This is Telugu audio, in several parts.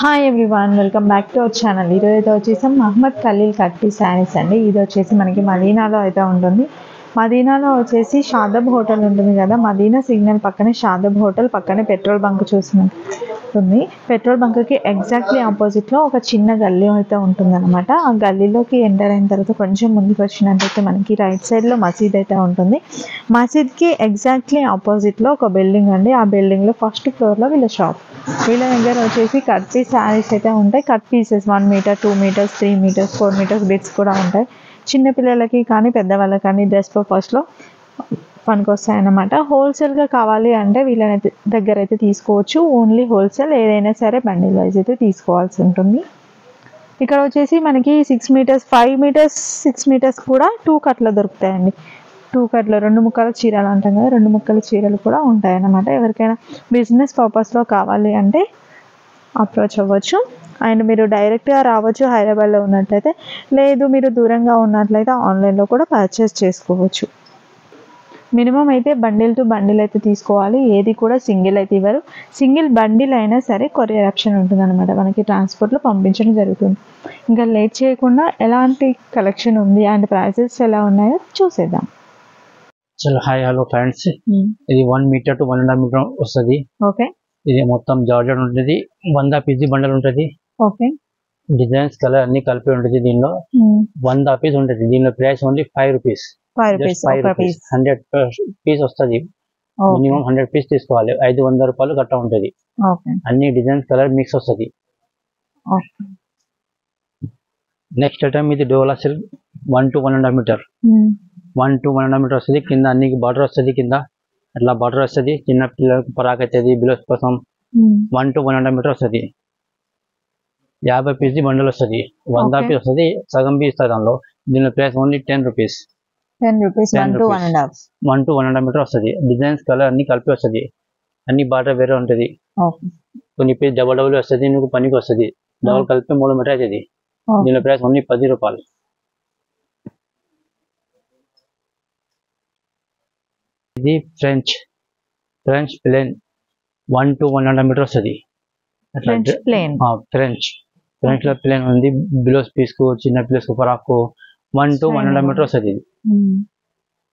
Hi everyone, welcome back to our channel. ఈరోజు అయితే వచ్చేసి మహమ్మద్ ఖలీల్ కట్టి శారీస్ అండి. ఇది వచ్చేసి మనకి మదీనాలో అయితే ఉంటుంది. మదీనాలో వచ్చేసి షాదబ్ హోటల్ ఉంటుంది కదా, మదీనా సిగ్నల్ పక్కనే షాదబ్ హోటల్, పక్కనే పెట్రోల్ బంక్ చూసినట్టుంది. పెట్రోల్ బంక్కి ఎగ్జాక్ట్లీ ఆపోజిట్లో ఒక చిన్న గల్లీ అయితే ఉంటుందన్నమాట. ఆ గల్లీలోకి ఎంటర్ అయిన తర్వాత కొంచెం ముందుకు వచ్చినట్టయితే మనకి రైట్ సైడ్లో మసీద్ అయితే ఉంటుంది. మసీద్కి ఎగ్జాక్ట్లీ ఆపోజిట్లో ఒక బిల్డింగ్ అండి. ఆ బిల్డింగ్లో ఫస్ట్ ఫ్లోర్లో వీళ్ళ షాప్. వీళ్ళ దగ్గర వచ్చేసి కట్ పీస్ శారీస్ అయితే ఉంటాయి. Cut pieces 1 metre, 2 metres, 3 metres, 4 metres bits కూడా ఉంటాయి. చిన్నపిల్లలకి కానీ పెద్దవాళ్ళకి కానీ డ్రెస్ పర్పస్లో పనికొస్తాయి అన్నమాట. హోల్సేల్గా కావాలి అంటే వీళ్ళ దగ్గర అయితే తీసుకోవచ్చు. ఓన్లీ హోల్సేల్, ఏదైనా సరే బండిల్ వైజ్ అయితే తీసుకోవాల్సి ఉంటుంది. ఇక్కడ వచ్చేసి మనకి 6 మీటర్స్, 5 మీటర్స్, 6 మీటర్స్ కూడా 2 కట్లు దొరుకుతాయండి. 2 కట్లు, 2 ముక్కల చీరలు అంటాం కదా, 2 ముక్కల చీరలు కూడా ఉంటాయి అన్నమాట. ఎవరికైనా బిజినెస్ పర్పస్లో కావాలి అంటే అప్రోచ్ అవ్వచ్చు. అండ్ మీరు డైరెక్ట్గా రావచ్చు హైదరాబాద్లో ఉన్నట్లయితే. లేదు మీరు దూరంగా ఉన్నట్లయితే ఆన్లైన్లో కూడా పర్చేస్ చేసుకోవచ్చు. మినిమం అయితే బండిల్ టు బండిల్ అయితే తీసుకోవాలి. ఏది కూడా సింగిల్ అయితే ఇవ్వరు. సింగిల్ బండిల్ అయినా సరే కొరియర్ ఆప్షన్ ఉంటుంది అనమాట. మనకి ట్రాన్స్పోర్ట్లో పంపించడం జరుగుతుంది. ఇంకా లేట్ చేయకుండా ఎలాంటి కలెక్షన్ ఉంది అండ్ ప్రైసెస్ ఎలా ఉన్నాయో చూసేద్దాం. చలో హాయ్ హలో ఫ్రెండ్స్, ఇది 1 మీటర్ టు 1.5 మీటర్ వస్తుంది. ఓకే, ఇది మొత్తం జార్జెట్ ఉంటుంది. 100 పీస్ బండల్ ఉంటుంది. ఓకే, డిజైన్స్ కలర్ అన్ని కలిపి ఉంటుంది. దీనిలో 100 పీస్ ఉంటుంది. దీనిలో price only 5 rupees. 5 rupees 100 piece వస్తుంది. మినిమం 100 పీస్ తీసుకోవాలి. 500 రూపాయలు కట్ట ఉంటుంది. అన్ని డిజైన్స్ కలర్ మిక్స్ వస్తుంది. నెక్స్ట్ ఐటమ్ ఇది dola silk 1 to 1.5 metre. 1 to 1.5 metre వస్తుంది. కింద అన్ని బార్డర్ వస్తుంది. కింద అట్లా బార్డర్ వస్తుంది. చిన్న పిల్లలకు పరాక్ అవుతుంది, బ్లౌజ్ కోసం. 1 to 1.5 మీటర్ వస్తుంది. 50 పీస్ బండల్ వస్తుంది. 100 పీస్ వస్తుంది. సగం పీస్ ఇస్తారు దానిలో. దీనిలో price only 10 rupees. 1 to 1.5 metre వస్తుంది. డిజైన్స్ కలర్ అన్ని కలిపి వస్తుంది. అన్ని బార్డర్ వేరే ఉంటుంది. కొన్ని పీస్ డబల్ వస్తుంది. నీకు పనికి వస్తుంది. డబల్ కలిపి 3 మీటర్ అవుతుంది. దీనిలో ప్రైస్ ఓన్లీ 10 రూపాయలు. ఇది ఫ్రెంచ్ ప్లేన్ 1 to 1.5 మీటర్ వస్తుంది. ఫ్రెంచ్ లో ప్లేన్ ఉంది. బ్లౌజ్ పీస్ కు, చిన్న ప్లేస్ కు, పరాక్ 1 to 1.5 మీటర్ వస్తుంది.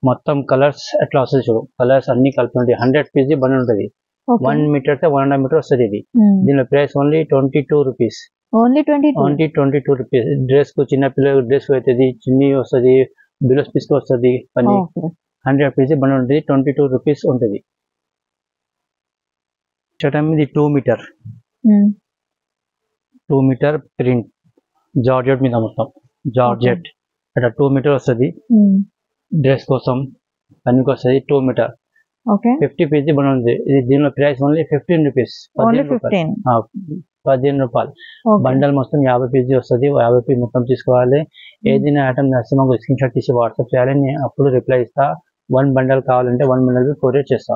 మొత్తం కలర్స్ ఎట్లా వస్తుంది చూడు. కలర్స్ అన్ని కలిపి ఉంటాయి. 100 పీస్ బండి ఉంటుంది. 1 మీటర్ తో 1.5 మీటర్ వస్తుంది. ఇది దీనిలో price only 22 rupees. Only 22 rupees. Dress కు, చిన్న పిల్లలకు డ్రెస్ అవుతుంది, చిన్ని వస్తుంది, బ్లౌజ్ పీస్ కు వస్తుంది. పని 100 పీస్ బండి ఉంటుంది. 22 రూపీస్ ఉంటుంది. ఇది 2 మీటర్ ప్రింట్ జార్జెట్ మీద, మొత్తం జార్జెట్ అట్లా 2 మీటర్ వస్తుంది. డ్రెస్ కోసం పనికి వస్తుంది. 2 మీటర్ 50 పీస్ బండి ఉంది. ఇది దీనిలో ప్రైస్ ఓన్లీ 15 రూపీస్. 15 రూపాయలు. బండల్ మొత్తం 50 పీస్ వస్తుంది. 50 పీస్ మొత్తం తీసుకోవాలి. ఏదైనా ఐటమ్ నచ్చితే మాకు స్క్రీన్ షాట్ తీసి వాట్సాప్ చేయాలి. నేను అప్పుడు రిప్లై ఇస్తా. 1 బండల్ కావాలంటే 1 బండల్ కొరియర్ చేస్తా.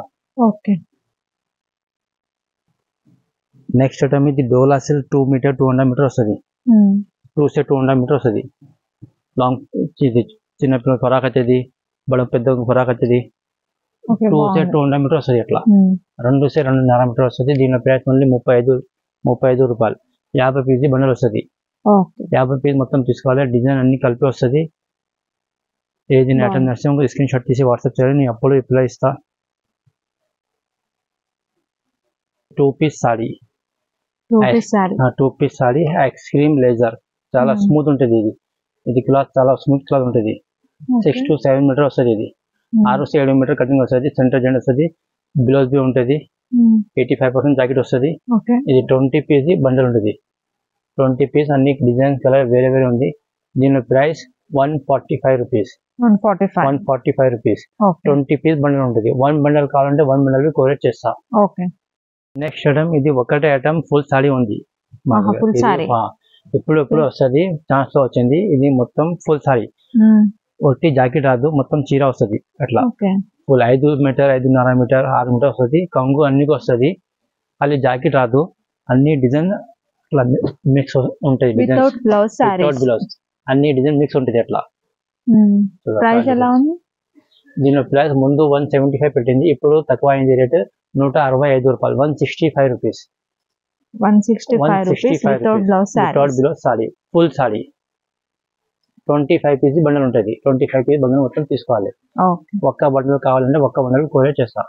నెక్స్ట్ ఐటమ్ ఇది డోలా సిల్క్ 2 మీటర్ 2.5 మీటర్ వస్తుంది. 2 సెట్ 2.5 మీటర్ వస్తుంది. లాంగ్ చిన్న పిల్లల ఫరాక్ అవుతుంది, పెద్ద ఫరాక్ అవుతుంది. 2 సెట్ 2.5 మీటర్ వస్తుంది. అట్లా 2 సెట్ 2.5 మీటర్ వస్తుంది. దీనిలో ప్రైస్ ఓన్లీ 35 రూపాయలు. 50 పీస్ బండల్ వస్తుంది. 50 పీస్ మొత్తం తీసుకోవాలి. డిజైన్ అన్ని కలిపి వస్తుంది. ఏదైనా ఐటమ్ నచ్చితే స్క్రీన్ షాట్ తీసి వాట్సాప్ చేయాలి. నేను అప్పుడు రిప్లై ఇస్తా. 2 piece sorry 2 piece saree ice cream laser. చాలా స్మూత్ ఉంటుంది. ఇది క్లాత్ చాలా స్మూత్ క్లాత్ ఉంటుంది. 6 to 7 మీటర్ వస్తుంది. ఇది 6-7 మీటర్ కటింగ్ వస్తుంది. సెంటర్ జెండ్ వస్తుంది. బ్లౌజ్ బి ఉంటుంది. 85% జాకెట్ వస్తుంది. ఇది 20 పీస్ బండల్ ఉంటుంది. 20 పీస్ అన్ని డిజైన్ కలర్ వేరే వేరే ఉంది. దీని price 145 rupees. 145 rupees. 20 piece bundle ఉంటుంది. 1 బండల్ కావాలంటే 1 బండల్ కొరియర్ చేస్తా. నెక్స్ట్ ఐటమ్ ఇది ఒకటే ఐటమ్ ఫుల్ సారీ ఉంది. ఎప్పుడు వస్తుంది, ఛాన్స్ లో వచ్చింది. ఇది మొత్తం ఫుల్ సారీ. ఒట్టి జాకెట్ రాదు, మొత్తం చీర వస్తుంది. అట్లా ఫుల్ 5 మీటర్, 5.5 మీటర్, 6 మీటర్ వస్తుంది. కంగు అన్ని వస్తుంది. అది జాకెట్ రాదు. అన్ని డిజైన్ అట్లా మిక్స్ ఉంటుంది. బ్లౌజ్ అన్ని డిజైన్ మిక్స్ ఉంటుంది. అట్లా దీని ప్రైస్ ముందు 175 పెట్టింది. ఇప్పుడు తక్కువ అయింది రేట్. 165 రూపాయలు. 165 rupees. 165 rupees without blouse without sarees. Blouse saree, full saree 25 piece bundle ఉంటుంది. 25 పీస్ బండల్ మొత్తం తీసుకోవాలి. ఓకే. ఒక్క బండల్ కావాలంటే ఒక్క బండల్ కొరియర్ చేస్తా.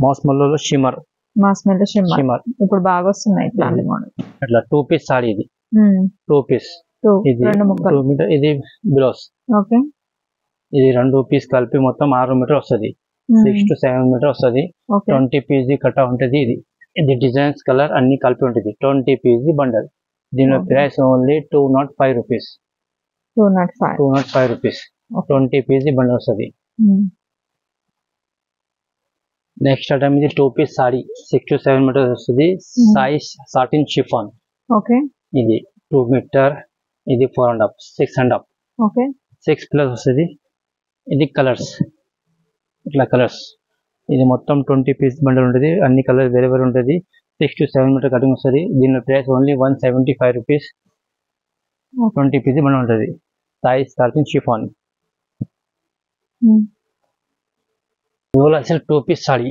మాస్మల్లో షిమర్ మాస్మెల్లో షిమ్మర్ షిమర్ ఇప్పుడు బాగా వస్తున్నాయి ఇట్లాంటి మోడల్. అట్లా 2 పీస్ సారీ ఇది 2 పీస్ ఇది 2 ముక్కలు. 2 మీటర్ ఇది బ్లౌజ్. ఓకే. ఇది 2 పీస్ కలిపి మొత్తం 6 మీటర్ వస్తుంది. 6 to 7 మీటర్ వస్తుంది. ఓకే. 20 పీస్ కట్ట ఉంటుంది. ఇది డిజైన్స్ కలర్ అన్ని కలిపి ఉంటుంది. 20 పీస్ బండల్. దీని price only 205 rupees. 205 rupees 20 piece bundle వస్తుంది. నెక్స్ట్ ఐటమ్ ఇది 2 పీస్ సారీ 6 to 7 మీటర్స్ వస్తుంది. Size satin chiffon. ఓకే. ఇది 2 మీటర్. ఇది 4.5 6.5. ఓకే. 6 ప్లస్ వస్తుంది. ఇది కలర్స్ ఇట్లా కలర్స్. ఇది మొత్తం 20 పీస్ బండల్ ఉంటుంది. అన్ని కలర్స్ వేరే వేరే ఉంటుంది. 6 to 7 మీటర్ కటింగ్ వస్తుంది. దీని price only 175 rupees. 20 piece bundle ఉంటుంది. Size satin chiffon. Dola silk 2 piece sari.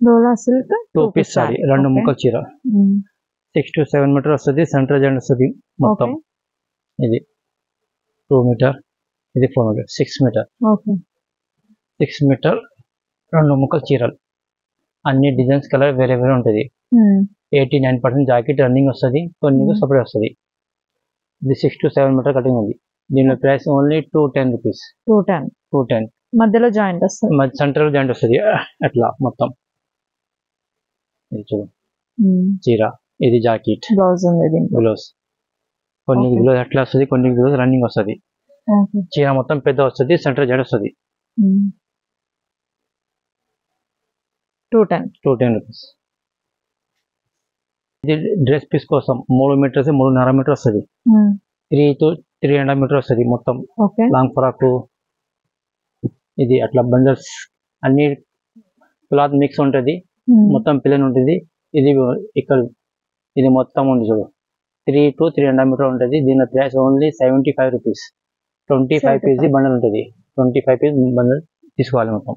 Dola silk 2 piece sorry 2 ముక్కల చీర. 6 to 7 మీటర్ వస్తుంది. సెంటర్ జాయింట్ వస్తుంది మొత్తం. ఇది 2 మీటర్. ఇది 4 మీటర్ 6 మీటర్. 6 మీటర్ 2 ముక్కల చీరలు. అన్ని డిజైన్స్ కలర్ వేరే వేరే ఉంటుంది. 89% జాకెట్ రన్నింగ్ వస్తుంది. కొన్ని సపరేట్ వస్తుంది. ఇది 6 to 7 మీటర్ కటింగ్ ఉంది. దీని ప్రైస్ ఓన్లీ 210 రూపీస్. 210 మధ్యలో జాయింట్ వస్తుంది. సెంట్రల్ జాయింట్ వస్తుంది అట్లా మొత్తం. ఇది చూడు చీర. ఇది జాకెట్ బ్లౌజ్ ఉంది. బ్లౌజ్ కొన్ని బ్లౌజ్ అట్లా వస్తుంది. కొన్ని బ్లౌజ్ రన్నింగ్ వస్తుంది. చీర మొత్తం పెద్ద వస్తుంది. సెంట్రల్ జాయింట్ వస్తుంది. 210 రూపీస్. ఇది డ్రెస్ పీస్ కోసం 3 మీటర్స్ 3.5 మీటర్ వస్తుంది. 3 to 3.5 మీటర్ వస్తుంది మొత్తం. లాంగ్ ఫ్రాక్ ఇది అట్లా బండల్స్ అన్ని క్లాత్ మిక్స్ ఉంటుంది. మొత్తం ప్లేన్ ఉంటుంది. ఇది ఇక్కడ ఇది మొత్తం ఉంది చూడు 3 to 3.5 మీటర్ ఉంటుంది. దీని price only 75 rupees. 25 piece bundle ఉంటుంది. 25 పీస్ బండల్ తీసుకోవాలి మొత్తం.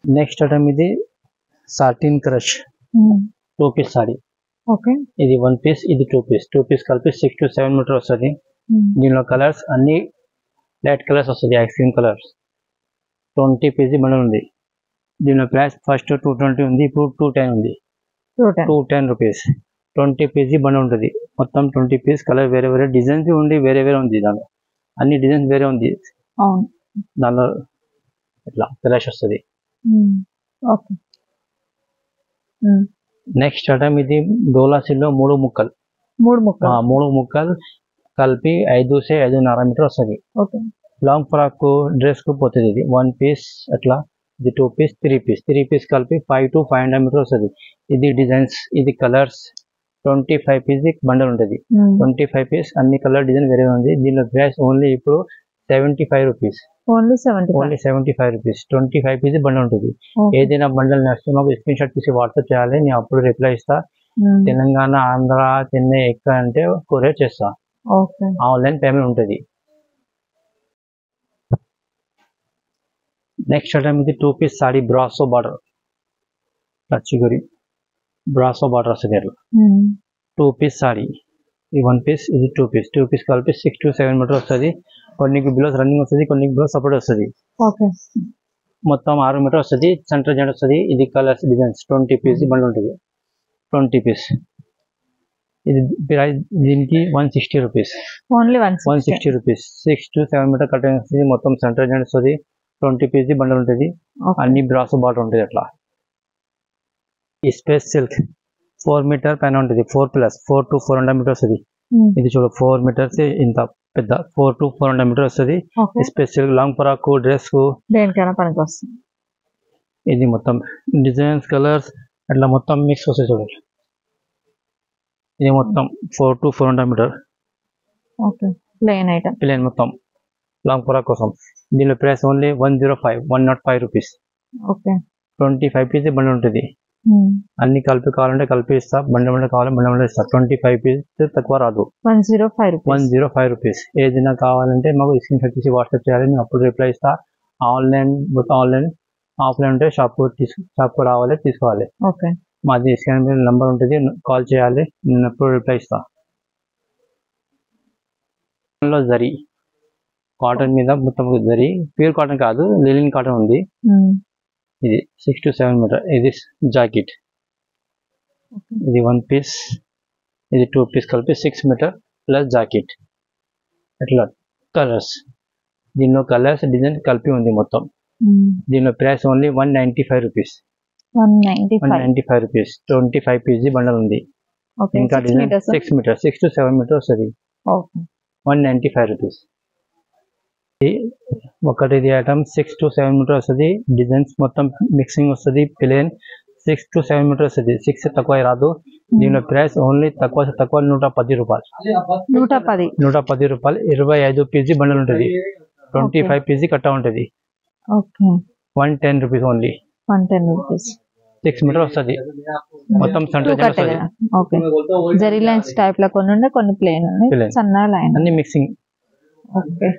నెక్స్ట్ ఐటమ్ ఇది సాటిన్ క్రష్ 2 పీస్ సారీ. ఇది 1 పీస్. ఇది 2 పీస్. 2 పీస్ కలిపి 6 to 7 మీటర్ వస్తుంది. దీనిలో కలర్స్ అన్ని లైట్ కలర్స్ వస్తుంది. Ice cream colours. 20 piece bundle ఉంది. దీనిలో ప్రైస్ ఫస్ట్ 220 ఉంది. ఇప్పుడు 210 ఉంది. 210 రూపీస్. 20 పీస్ బండల్ ఉంటుంది. మొత్తం 20 పీస్ కలర్ వేరే వేరే డిజైన్స్ ఉండి వేరే వేరే ఉంది. దానిలో అన్ని డిజైన్స్ వేరే ఉంది. దానిలో ఇట్లా కలర్స్ వస్తుంది. నెక్స్ట్ ఐటమ్ ఇది డోలా సిల్లో 3 ముక్కలు. 3 ముక్కలు కలిపి 5 to 5.5 మీటర్ వస్తుంది. లాంగ్ ఫ్రాక్ డ్రెస్ కు పోతుంది. ఇది 1 పీస్ అట్లా. ఇది 2 పీస్ 3 పీస్. 3 పీస్ కలిపి 5 to 5.5 మీటర్ వస్తుంది. ఇది డిజైన్స్ ఇది కలర్స్ 25 పీస్ బండల్ ఉంటుంది. 25 పీస్ అన్ని కలర్ డిజైన్ వేరే ఉంది. దీనిలో ప్రైస్ ఓన్లీ ఇప్పుడు 75 rupees. Only 75 rupees. 25 piece bundle ఉంటుంది. ఏదైనా బండల్ నచ్చితే మాకు స్క్రీన్ షాట్ తీసి వాట్సాప్ చేయాలి. నేను అప్పుడు రిప్లై ఇస్తా. తెలంగాణ, ఆంధ్ర, చెన్నై ఎక్కడ అంటే కొరియర్ చేస్తా. ఆన్లైన్ పేమెంట్ ఉంటుంది. నెక్స్ట్ ఐటమ్ ఇది 2 పీస్ సారీ బ్రాసో బార్డర్. చిగురి బ్రాసో బార్డర్ వస్తుంది అట్లా. 2 పీస్ సారీ. ఇది 1 పీస్. ఇది 2 పీస్. 2 పీస్ కలిపి 6 to 7 మీటర్ వస్తుంది. కొన్ని బ్లౌజ్ రన్నింగ్ వస్తుంది. కొన్ని బ్లౌజ్ సపోర్ట్ వస్తుంది. మొత్తం 6 మీటర్ వస్తుంది. సెంటర్ జాయింట్ వస్తుంది. ఇది కలర్స్ డిజైన్స్ 20 పీస్ బండల్ ఉంటుంది. 20 పీస్. ఇది ప్రైస్ దీనికి 160 rupees. 160 rupees. 6 to 7 metre cutting వస్తుంది. మొత్తం సెంటర్ జాయింట్ వస్తుంది. 20 పీస్ బండల్ ఉంటుంది. అన్ని బ్రాసో బార్డర్ ఉంటుంది అట్లా. ఈ స్పేస్ సిల్క్ 4 మీటర్ పైన ఉంటుంది. 4 ప్లస్ 4 to 4.5 మీటర్ వస్తుంది. ఇది చూడు 4 మీటర్స్ ఇంత పెద్ద 4 to 4.5 మీటర్ వస్తుంది. స్పెషల్ లాంగ్ ఫ్రాక్ డ్రెస్ కు దేనికైనా పనికి వస్తుంది. ఇది మొత్తం డిజైన్స్ కలర్స్ అట్లా మొత్తం మిక్స్ వస్తుంది చూడండి. ఇది మొత్తం 4 to 4.5 మీటర్. ప్లేన్ మొత్తం లాంగ్ ఫ్రాక్ కోసం. దీనిలో price only 105 rupees. 25 piece bundle ఉంటుంది. అన్ని కలిపి కావాలంటే కలిపి ఇస్తా. బండ కావాలంటే బండ ఇస్తా. 25 పీస్ తక్కువ రాదు. 105 రూపీస్. ఏదైనా కావాలంటే మాకు స్క్రీన్ షాట్ తీసి వాట్సాప్ చేయాలి. నేను అప్పుడు రిప్లై ఇస్తా. ఆన్లైన్ ఆఫ్లైన్ ఉంటే షాప్ రావాలి తీసుకోవాలి. ఓకే. మాది స్కాన్ మీద నెంబర్ ఉంటుంది, కాల్ చేయాలి, నేను ఎప్పుడు రిప్లై ఇస్తా. లో జరీ కాటన్ మీద మొత్తం జరీ, ప్యూర్ కాటన్ కాదు, లిలిన్ కాటన్ ఉంది. ఇది 6 to 7 మీటర్. ఇది జాకెట్, ఇది 1 పీస్, ఇది 2 పీస్ కలిపి 6 మీటర్ ప్లస్ జాకెట్. ఇట్లా కలర్స్, దీనిలో కలర్స్ డిజైన్ కలిపి ఉంది మొత్తం. దీనిలో price only 195 rupees. 195 rupees. 25 PG bundle ఉంది. ఇంకా డిజైన్ 6 మీటర్, 6 to 7 మీటర్ వస్తుంది. 195 రూపీస్. ఒకటి ఐటమ్ 6 to 7 మీటర్ వస్తుంది. డిజైన్స్ మొత్తం మిక్సింగ్ వస్తుంది. ప్లేన్ 6 to 7 మీటర్ వస్తుంది. 6 తక్కువ రాదు. దీనిలో ప్రైస్ ఓన్లీ తక్కువ 110 రూపాయలు. 110 రూపాయలు. 25 పీజీ బండల్ ఉంటుంది. 25 పీజీ కట్ట ఉంటుంది. 110 రూపీస్ ఓన్లీ. 6 మీటర్ వస్తుంది. మొత్తం సెంటర్ వస్తుంది. జరీ లైన్స్ టైప్ లో కొన్ని ఉండే, కొన్ని ప్లేన్ ఉన్నాయి, సన్న లైన్ అన్ని మిక్సింగ్. ఓకే.